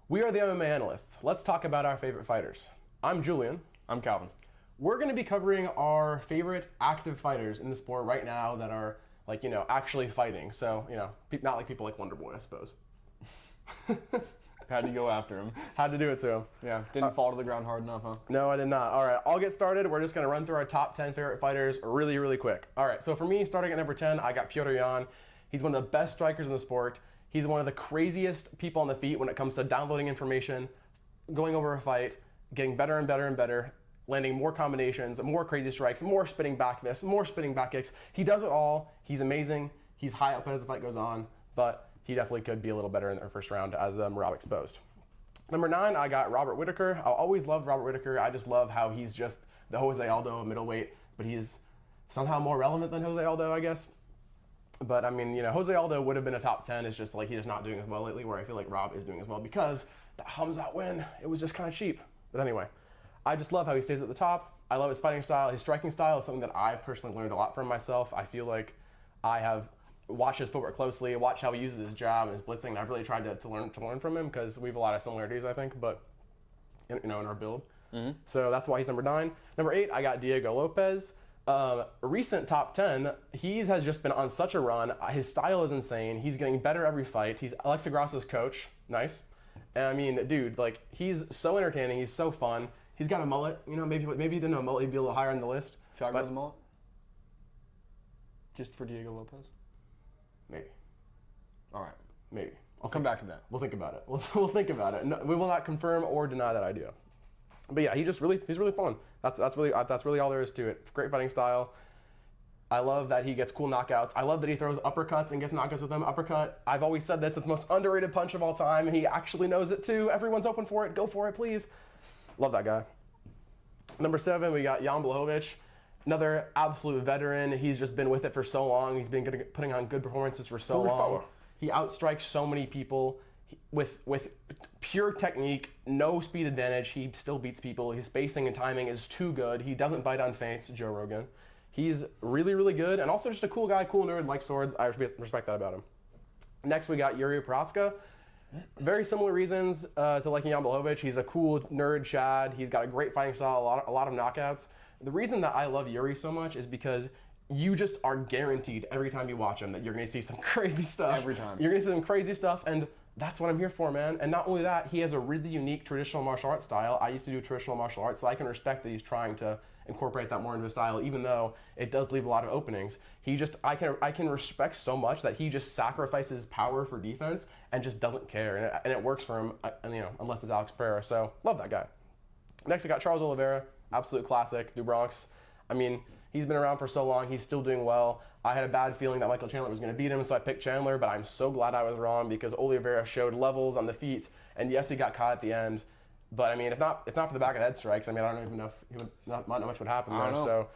We are the MMA analysts. Let's talk about our favorite fighters. I'm Julian. I'm Calvin. We're going to be covering our favorite active fighters in the sport right now that are, actually fighting. So, not like people like Wonder Boy, I suppose. Had to go after him. Had to do it to him. Yeah, didn't fall to the ground hard enough, huh? No, I did not. All right, I'll get started. We're just going to run through our top 10 favorite fighters really, really quick. All right, so for me, starting at number 10, I got Petr Yan. He's one of the best strikers in the sport. He's one of the craziest people on the feet when it comes to downloading information, going over a fight, getting better and better and better, landing more combinations, more crazy strikes, more spinning back fists, more spinning back kicks. He does it all. He's amazing. He's high up as the fight goes on, but he definitely could be a little better in the first round as Rob exposed. Number 9, I got Robert Whittaker. I always loved Robert Whittaker. I just love how he's just the Jose Aldo of middleweight, but he's somehow more relevant than Jose Aldo, I guess. But I mean, Jose Aldo would have been a top 10. It's just like he's just not doing as well lately, where I feel like Rob is doing as well because that Hamzat win, it was just kind of cheap. But anyway, I just love how he stays at the top. I love his fighting style. His striking style is something that I've personally learned a lot from myself. I feel like I have watched his footwork closely, watched how he uses his jab and his blitzing, and I've really tried to learn from him because we have a lot of similarities, I think, but in our build. Mm-hmm. So that's why he's number 9. Number 8, I got Diego Lopez. Recent top 10, he has just been on such a run. His style is insane. He's getting better every fight. He's Alexa Grasso's coach. Nice. And I mean, dude, he's so entertaining. He's so fun. He's got a mullet. Maybe he didn't know a mullet, he'd be a little higher on the list. Should I go with the mullet? Just for Diego Lopez? Maybe. All right. Maybe. I'll come back to that. We'll think about it. We'll think about it. No, we will not confirm or deny that idea. But yeah, he's really fun. That's really all there is to it. Great fighting style. I love that he gets cool knockouts. I love that he throws uppercuts and gets knockouts with them. Uppercut. I've always said this. It's the most underrated punch of all time, and he actually knows it too. Everyone's open for it. Go for it, please. Love that guy. Number 7, we got Jan Blachowicz. Another absolute veteran. He's just been with it for so long. He's been putting on good performances for so long. Power. He outstrikes so many people. With pure technique, no speed advantage, he still beats people. His spacing and timing is too good. He doesn't bite on feints, Joe Rogan. He's really, really good, and also just a cool guy, cool nerd, likes swords. I respect that about him. Next, we got Yuri Prochazka. Very similar reasons to liking Jan Blachowicz. He's a cool nerd Chad. He's got a great fighting style, a lot of knockouts. The reason that I love Yuri so much is because you just are guaranteed every time you watch him that you're going to see some crazy stuff. Every time. You're going to see some crazy stuff, and that's what I'm here for, man. And not only that, he has a really unique traditional martial arts style. I used to do traditional martial arts, so I can respect that he's trying to incorporate that more into his style, even though it does leave a lot of openings. I can respect so much that he just sacrifices power for defense and just doesn't care, and it works for him, unless it's Alex Pereira. So love that guy. Next, I got Charles Oliveira, absolute classic, Du Bronx. I mean, he's been around for so long. He's still doing well. I had a bad feeling that Michael Chandler was going to beat him, so I picked Chandler, but I'm so glad I was wrong because Oliveira showed levels on the feet, and yes, he got caught at the end. But I mean, if not for the back of the head strikes, I don't even know if not much would happen there. So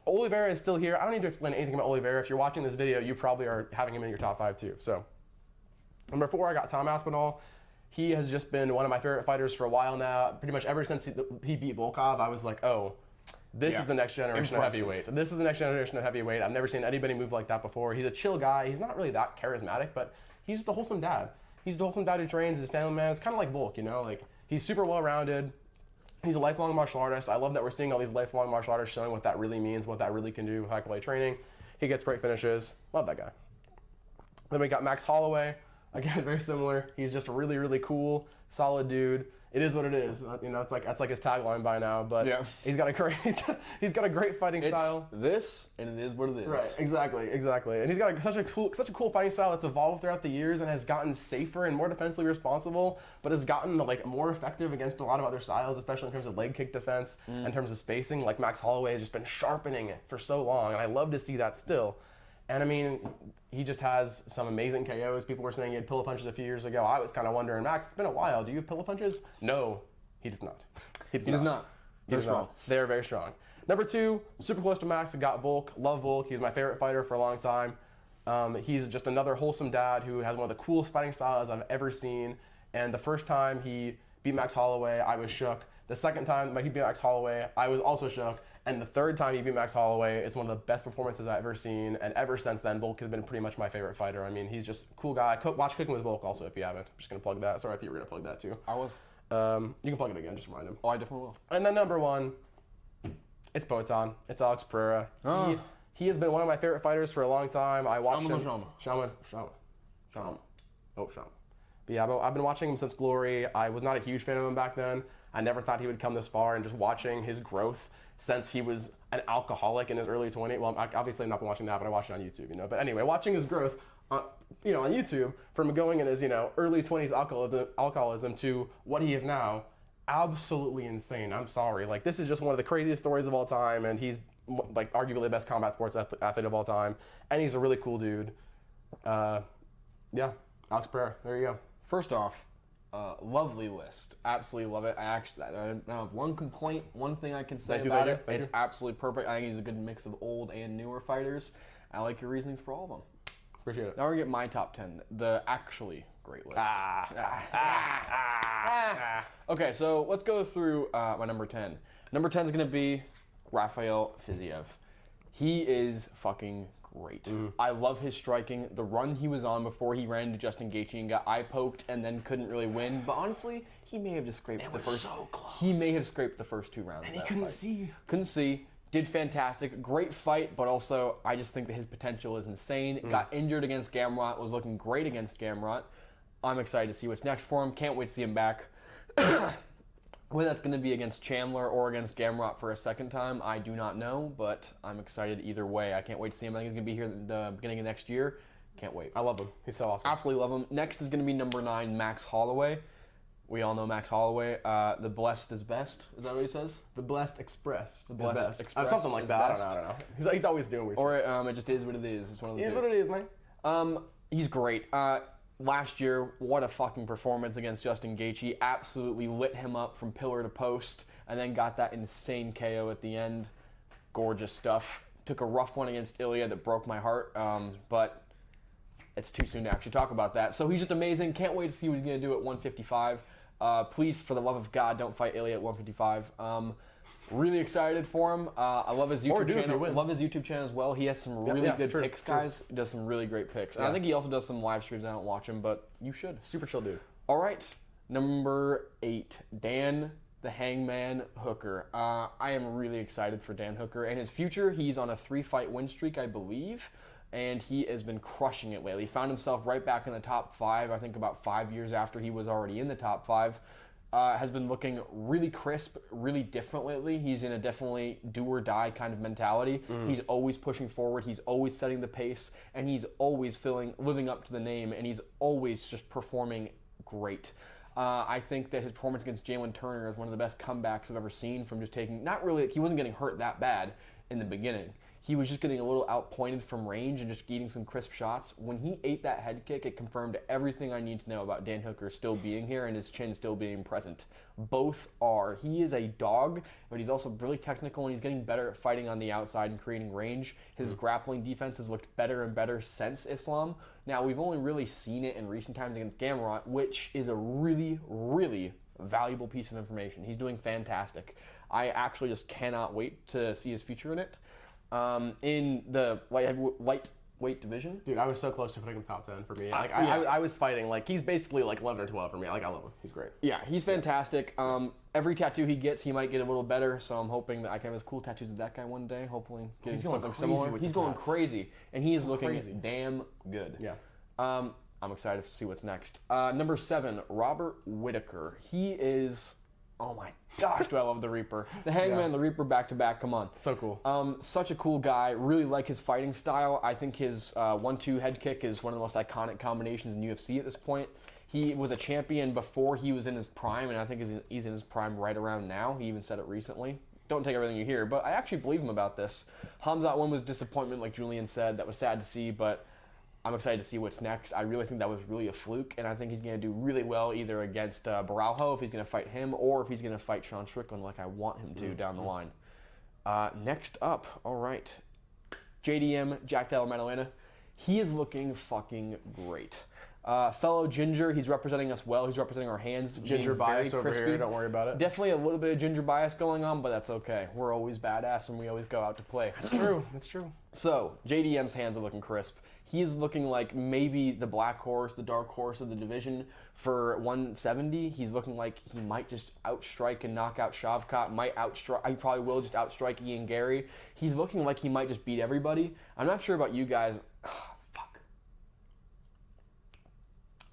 Oliveira is still here. I don't need to explain anything about Oliveira. If you're watching this video, you probably are having him in your top 5 too. So number 4, I got Tom Aspinall. He has just been one of my favorite fighters for a while now. Pretty much ever since he beat Volkov, I was like, oh, this is the next generation of heavyweight. This is the next generation of heavyweight. I've never seen anybody move like that before. He's a chill guy. He's not really that charismatic, but he's just a wholesome dad. He's the wholesome dad who trains his family man. It's kind of like Volk, he's super well-rounded. He's a lifelong martial artist. I love that we're seeing all these lifelong martial artists showing what that really means, what that really can do, high quality training. He gets great finishes. Love that guy. Then we got Max Holloway. Again, very similar. He's just a really, really cool, solid dude. It is what it is. That's like his tagline by now. But yeah. he's got a great fighting style. It's this, and it is what it is. Right. Exactly. And he's got such a cool fighting style that's evolved throughout the years and has gotten safer and more defensively responsible, but has gotten more effective against a lot of other styles, especially in terms of leg kick defense, in terms of spacing. Like Max Holloway has just been sharpening it for so long, and I love to see that still. And I mean, he just has some amazing KOs. People were saying he had pillow punches a few years ago. I was kind of wondering, Max, it's been a while. Do you have pillow punches? No, he does not. He does not. They're strong. They're very strong. Number 2, super close to Max, I got Volk. Love Volk. He's my favorite fighter for a long time. He's just another wholesome dad who has one of the coolest fighting styles I've ever seen. And the first time he beat Max Holloway, I was shook. The second time he beat Max Holloway, I was also shook. And the third time he beat Max Holloway, it's one of the best performances I've ever seen. And ever since then, Volk has been pretty much my favorite fighter. I mean, he's just a cool guy. Watch Cooking with Volk also if you haven't. I'm just going to plug that. Sorry if you were going to plug that too. I was. You can plug it again, just remind him. Oh, I definitely will. And then number 1, it's Poatan. It's Alex Pereira. He has been one of my favorite fighters for a long time. I watched him. Shama. But yeah, I've been watching him since Glory. I was not a huge fan of him back then. I never thought he would come this far, and just watching his growth since he was an alcoholic in his early 20s. Well, obviously I'm not been watching that, but I watched it on YouTube, you know. But anyway, watching his growth, on YouTube from going in his, early 20s alcoholism to what he is now, absolutely insane. I'm sorry. Like, this is just one of the craziest stories of all time, and he's like arguably the best combat sports athlete of all time, and he's a really cool dude. Yeah, Alex Pereira. There you go. First off, lovely list. Absolutely love it. I don't have one complaint, one thing I can say about it. It's absolutely perfect. I think he's a good mix of old and newer fighters. I like your reasonings for all of them. Appreciate it. Now we're going to get my top 10, the actually great list. Okay, so let's go through my number 10. Number 10 is going to be Rafael Fiziev. He is fucking great. I love his striking. The run he was on before he ran into Justin Gaethje and got eye-poked and then couldn't really win. But honestly, he may have just scraped the first. So close. He may have scraped the first 2 rounds. And he couldn't see. Couldn't see. Did fantastic. Great fight, but also I just think that his potential is insane. Got injured against Gamrot. Was looking great against Gamrot. I'm excited to see what's next for him. Can't wait to see him back. Whether that's going to be against Chandler or against Gamrot for a second time, I do not know, but I'm excited either way. I can't wait to see him. I think he's going to be here at the beginning of next year. Can't wait. I love him. He's so awesome. Absolutely love him. Next is going to be number 9, Max Holloway. We all know Max Holloway. The blessed is best. Is that what he says? The blessed expressed. The blessed expressed. Something like that. I don't know. He's always doing weird shit. Or it just is what it is. It's one of the two. It is what it is, man. He's great. Last year, what a fucking performance against Justin Gaethje. Absolutely lit him up from pillar to post and then got that insane KO at the end. Gorgeous stuff. Took a rough one against Ilya that broke my heart, but it's too soon to actually talk about that. So he's just amazing. Can't wait to see what he's going to do at 155. Please, for the love of God, don't fight Ilya at 155. Really excited for him. I love his YouTube channel. Love his YouTube channel as well. He has some really good picks, guys. He does some really great picks. And I think he also does some live streams. I don't watch him, but you should. Super chill dude. All right, number 8, Dan the Hangman Hooker. I am really excited for Dan Hooker and his future. He's on a 3-fight win streak, I believe, and he has been crushing it lately. He found himself right back in the top 5, I think about 5 years after he was already in the top 5. Has been looking really crisp, really different lately. He's in a definitely do-or-die kind of mentality. He's always pushing forward. He's always setting the pace, and he's always living up to the name, and he's always just performing great. I think that his performance against Jalen Turner is one of the best comebacks I've ever seen from just taking, he wasn't getting hurt that bad in the beginning. He was just getting a little outpointed from range and just getting some crisp shots. When he ate that head kick, it confirmed everything I need to know about Dan Hooker still being here and his chin still being present. Both are. He is a dog, but he's also really technical, and he's getting better at fighting on the outside and creating range. His grappling defense has looked better and better since Islam. Now, we've only really seen it in recent times against Gamrot, which is a really, really valuable piece of information. He's doing fantastic. I actually just cannot wait to see his future in it. In the lightweight division. Dude, I was so close to putting him top 10 for me. I was fighting. He's basically 11 or 12 for me. I love him. He's great. Yeah, he's fantastic. Every tattoo he gets, he might get a little better, so I'm hoping that I can have as cool tattoos as that guy one day, hopefully getting something similar. He's going crazy, and he is looking damn good. Yeah. I'm excited to see what's next. Number 7, Robert Whittaker. He is... Oh my gosh, do I love the Reaper. The Hangman, the Reaper back-to-back, come on. So cool. Such a cool guy. Really like his fighting style. I think his 1-2 head kick is one of the most iconic combinations in UFC at this point. He was a champion before he was in his prime, and I think he's in his prime right around now. He even said it recently. Don't take everything you hear, but I actually believe him about this. Hamzat one was disappointment, like Julian said. That was sad to see, but I'm excited to see what's next. I really think that was really a fluke, and I think he's going to do really well either against Baralho, if he's going to fight him, or if he's going to fight Sean Strickland like I want him to down the line. Next up, all right, JDM, Jack Della Maddalena. He is looking fucking great. Fellow ginger, he's representing us well. He's representing our hands. Ginger bias over here, don't worry about it. Definitely a little bit of ginger bias going on, but that's okay. We're always badass and we always go out to play. That's true, that's true. So, JDM's hands are looking crisp. He is looking like maybe the black horse, the dark horse of the division for 170. He's looking like he might just outstrike and knock out Shavkat, he probably will just outstrike Ian Gary. He's looking like he might just beat everybody. I'm not sure about you guys.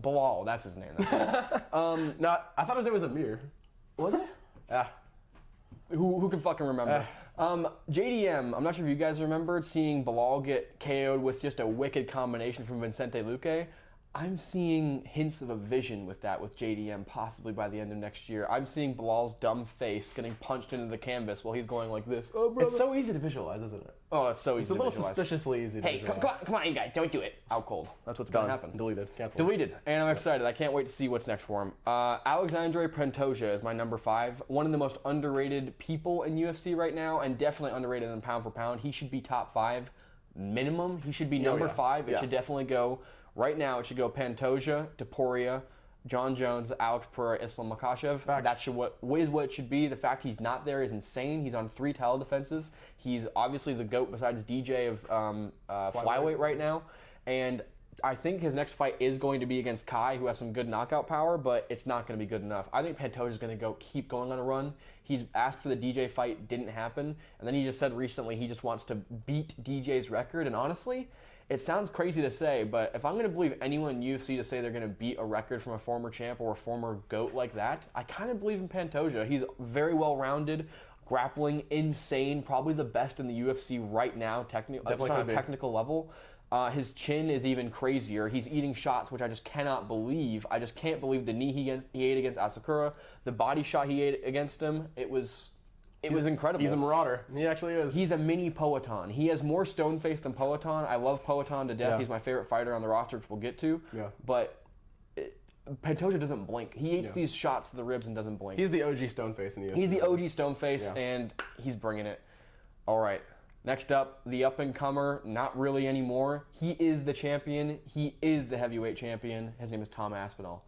Bilal, that's his name. No, I thought his name was Amir. Was it? Yeah. Who can fucking remember? JDM, I'm not sure if you guys remembered seeing Bilal get KO'd with just a wicked combination from Vicente Luque. I'm seeing hints of a vision with that with JDM possibly by the end of next year. I'm seeing Bilal's dumb face getting punched into the canvas while he's going like this. Oh, brother. It's so easy to visualize, isn't it? Oh, it's so easy to visualize. It's a little suspiciously easy to visualize. Hey, come on, you guys, don't do it. Out cold. That's what's going to happen. Deleted. Canceled. Deleted. And I'm excited. I can't wait to see what's next for him. Alexandre Pantoja is my number 5. One of the most underrated people in UFC right now, and definitely underrated in pound for pound. He should be top 5 minimum. He should be number 5. It should definitely go. Right now, it should go Pantoja, Topuria, John Jones, Alex Pereira, Islam Makhachev. That should what it should be. The fact he's not there is insane. He's on 3 title defenses. He's obviously the GOAT besides DJ of flyweight right now. And I think his next fight is going to be against Kai, who has some good knockout power, but it's not going to be good enough. I think Pantoja is going to keep going on a run. He's asked for the DJ fight, didn't happen. And then he just said recently he just wants to beat DJ's record. And honestly, it sounds crazy to say, but if I'm going to believe anyone in UFC to say they're going to beat a record from a former champ or a former GOAT like that, I kind of believe in Pantoja. He's very well-rounded, grappling, insane, probably the best in the UFC right now, on a technical level. His chin is even crazier. He's eating shots, which I just cannot believe. I just can't believe the knee he ate against Asakura, the body shot he ate against him. It was incredible. He's a marauder. He actually is. He's a mini Poatan. He has more stone face than Poatan. I love Poatan to death. Yeah. He's my favorite fighter on the roster, which we'll get to. Yeah. But Pantoja doesn't blink. He eats these shots to the ribs and doesn't blink. He's the OG stone face in the UFC. He's the OG stone face, and he's bringing it. All right. Next up, the up-and-comer, not really anymore. He is the champion. He is the heavyweight champion. His name is Tom Aspinall.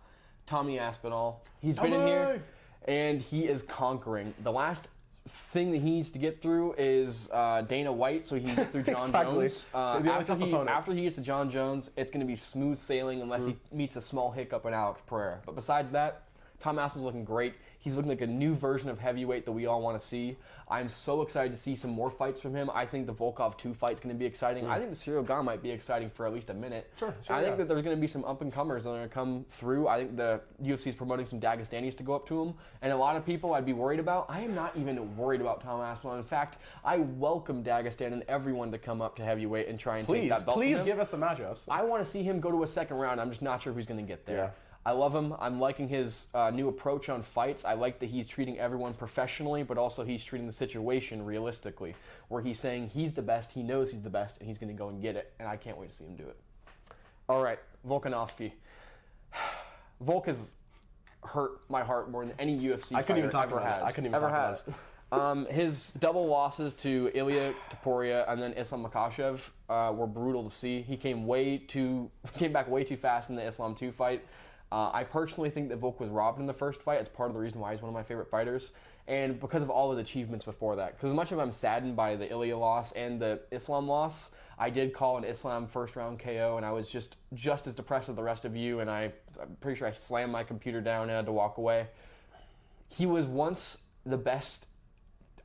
Tommy Aspinall. He's been in here, and he is conquering. The last thing that he needs to get through is Dana White, so he can get through John Jones. After he gets to John Jones, it's going to be smooth sailing unless he meets a small hiccup in Alex Pereira. But besides that, Tom Aspinall's looking great. He's looking like a new version of heavyweight that we all want to see. I'm so excited to see some more fights from him. I think the Volkov 2 fight's going to be exciting. I think the Cyril Gane might be exciting for at least a minute. I think that there's going to be some up-and-comers that are going to come through. I think the UFC is promoting some Dagestanis to go up to him. And a lot of people I'd be worried about. I am not even worried about Tom Aspinall. In fact, I welcome Dagestan and everyone to come up to heavyweight and try and take that belt from him. Please give us some matchups. I want to see him go to a second round. I'm just not sure who's going to get there. Yeah. I love him. I'm liking his new approach on fights. I like that he's treating everyone professionally, but also he's treating the situation realistically, where he's saying he's the best, he knows he's the best, and he's going to go and get it, and I can't wait to see him do it. All right, Volkanovski. Volk has hurt my heart more than any UFC fighter ever has. I couldn't even talk about it. His double losses to Ilya Topuria and then Islam Makhachev were brutal to see. He came back way too fast in the Islam 2 fight. I personally think that Volk was robbed in the first fight. It's part of the reason why he's one of my favorite fighters. And because of all his achievements before that. Because as much as I'm saddened by the Ilya loss and the Islam loss, I did call an Islam first-round KO, and I was just as depressed as the rest of you, and I'm pretty sure I slammed my computer down and had to walk away. He was once the best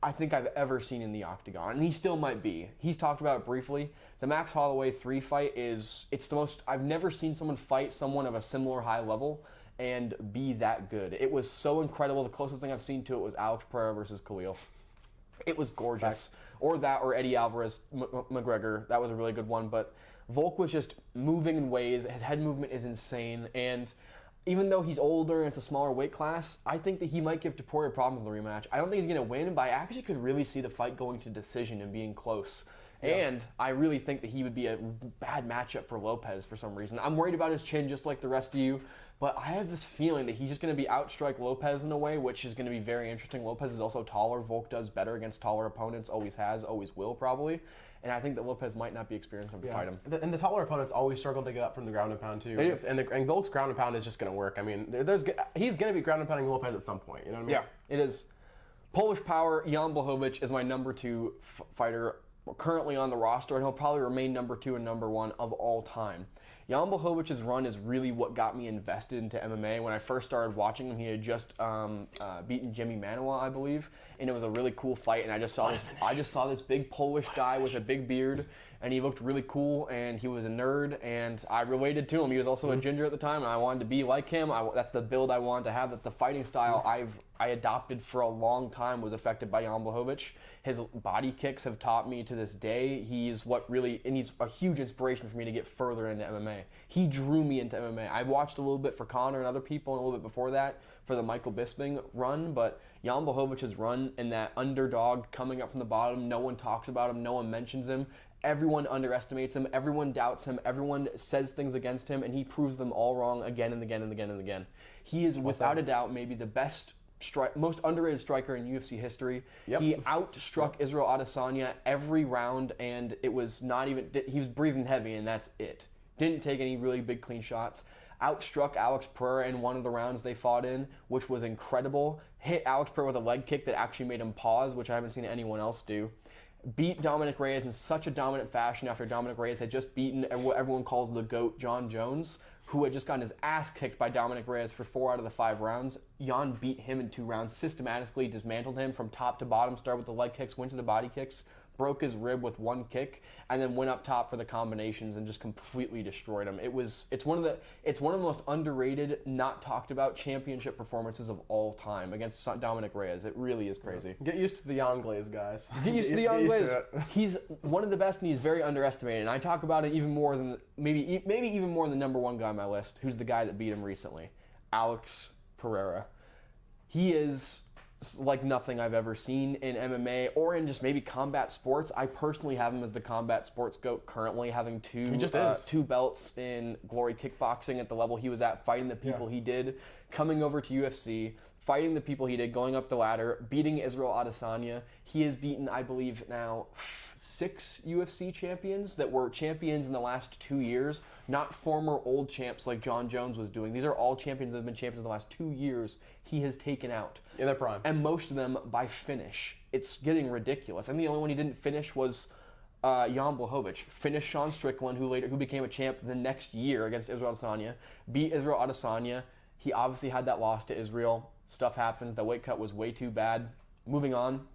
I think I've ever seen in the octagon, and he still might be. He's talked about it briefly. The Max Holloway 3 fight it's the most, I've never seen someone fight someone of a similar high level and be that good. It was so incredible. The closest thing I've seen to it was Alex Pereira versus Khalil. It was gorgeous. Or Eddie Alvarez McGregor. That was a really good one, but Volk was just moving in ways. His head movement is insane, and even though he's older and it's a smaller weight class, I think that he might give Topuria problems in the rematch. I don't think he's going to win, but I actually could really see the fight going to decision and being close. Yeah. And I really think that he would be a bad matchup for Lopez for some reason. I'm worried about his chin just like the rest of you. But I have this feeling that he's just going to be outstrike Lopez in a way, which is going to be very interesting. Lopez is also taller. Volk does better against taller opponents, always has, always will probably. And I think that Lopez might not be experienced enough to fight him. And the taller opponents always struggle to get up from the ground and pound too. And Volk's ground and pound is just going to work. I mean, he's going to be ground and pounding Lopez at some point. You know what I mean? Yeah, it is. Polish Power, Jan Blachowicz is my number 2 fighter currently on the roster, and he'll probably remain number 2 and number 1 of all time. Jan Blachowicz' run is really what got me invested into MMA. When I first started watching him, he had just beaten Jimmy Manuwa, I believe, and it was a really cool fight. And I just saw this big Polish guy with a big beard, and he looked really cool, and he was a nerd, and I related to him. He was also a ginger at the time, and I wanted to be like him. That's the build I wanted to have. That's the fighting style I adopted for a long time, was affected by Jan Blachowicz. His body kicks have taught me to this day. He's a huge inspiration for me to get further into MMA. He drew me into MMA. I watched a little bit for Conor and other people, and a little bit before that for the Michael Bisping run, but Jan Blachowicz' run and that underdog coming up from the bottom, no one talks about him, no one mentions him. Everyone underestimates him, everyone doubts him, everyone says things against him, and he proves them all wrong again and again and again and again. He is, without a doubt, maybe the best most underrated striker in UFC history. Yep. He outstruck Israel Adesanya every round, and it was not even, he was breathing heavy, and that's it. Didn't take any really big clean shots. Outstruck Alex Pereira in one of the rounds they fought in, which was incredible. Hit Alex Pereira with a leg kick that actually made him pause, which I haven't seen anyone else do. Beat Dominic Reyes in such a dominant fashion after Dominic Reyes had just beaten what everyone calls the GOAT, John Jones, who had just gotten his ass kicked by Dominic Reyes for 4 out of the 5 rounds. Jan beat him in 2 rounds, systematically dismantled him from top to bottom, started with the leg kicks, went to the body kicks, broke his rib with 1 kick, and then went up top for the combinations and just completely destroyed him. It's one of the most underrated, not talked about championship performances of all time against Dominic Reyes. It really is crazy. Get used to the Jan Glaze, guys. Get used to the Jan Glaze. He's one of the best, and he's very underestimated. And I talk about it even more than maybe even more than the number 1 guy on my list, who's the guy that beat him recently, Alex Pereira. He is like nothing I've ever seen in MMA or in just maybe combat sports. I personally have him as the combat sports GOAT currently, having 2 belts in glory kickboxing at the level he was at, fighting the people he did, coming over to UFC, fighting the people he did, going up the ladder, beating Israel Adesanya. He has beaten, I believe now, 6 UFC champions that were champions in the last 2 years, not former old champs like John Jones was doing. These are all champions that have been champions in the last 2 years he has taken out. In their prime. And most of them by finish. It's getting ridiculous. And the only one he didn't finish was Jan Blachowicz. Finished Sean Strickland, who became a champ the next year against Israel Adesanya. Beat Israel Adesanya. He obviously had that loss to Israel. Stuff happens. The weight cut was way too bad. Moving on.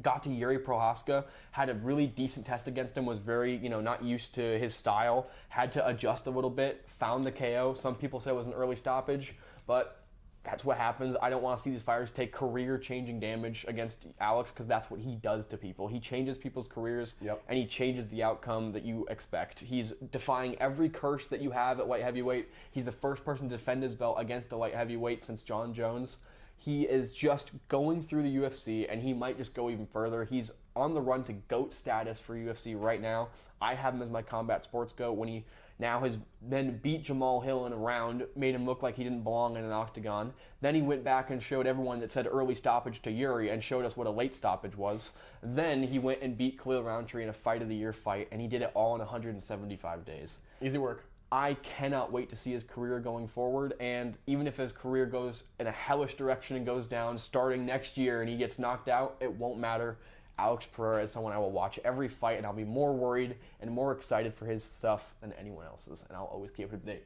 Got to Yuri Prohaska, had a really decent test against him, was very, not used to his style, had to adjust a little bit, found the KO. Some people say it was an early stoppage, but that's what happens. I don't want to see these fighters take career-changing damage against Alex, because that's what he does to people. He changes people's careers, and he changes the outcome that you expect. He's defying every curse that you have at light heavyweight. He's the first person to defend his belt against a light heavyweight since John Jones. He is just going through the UFC, and he might just go even further. He's on the run to GOAT status for UFC right now. I have him as my combat sports GOAT when he now has then beat Jamal Hill in a round, made him look like he didn't belong in an octagon. Then he went back and showed everyone that said early stoppage to Yuri and showed us what a late stoppage was. Then he went and beat Khalil Roundtree in a fight of the year fight, and he did it all in 175 days. Easy work. I cannot wait to see his career going forward, and even if his career goes in a hellish direction and goes down starting next year and he gets knocked out, it won't matter. Alex Pereira is someone I will watch every fight, and I'll be more worried and more excited for his stuff than anyone else's, and I'll always keep up to date.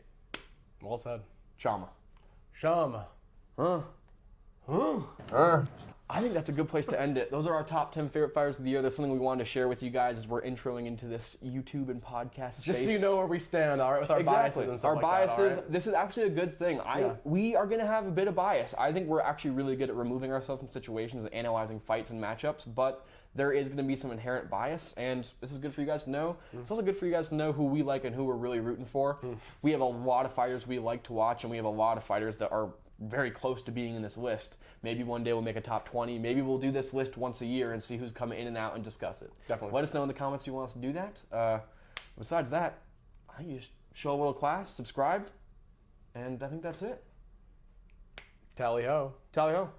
Well said. Shama. Huh? I think that's a good place to end it. Those are our top 10 favorite fighters of the year. That's something we wanted to share with you guys as we're introing into this YouTube and podcast space. Just so you know where we stand, all right, with our biases and stuff our like biases, that, all right? This is actually a good thing. We are going to have a bit of bias. I think we're actually really good at removing ourselves from situations and analyzing fights and matchups, but there is going to be some inherent bias, and this is good for you guys to know. It's also good for you guys to know who we like and who we're really rooting for. We have a lot of fighters we like to watch, and we have a lot of fighters that are very close to being in this list. Maybe one day we'll make a top 20. Maybe we'll do this list once a year and see who's coming in and out and discuss it. Definitely. Let us know in the comments if you want us to do that. Besides that, I think you just show a little class, subscribe, And I think that's it. Tally ho. Tally ho.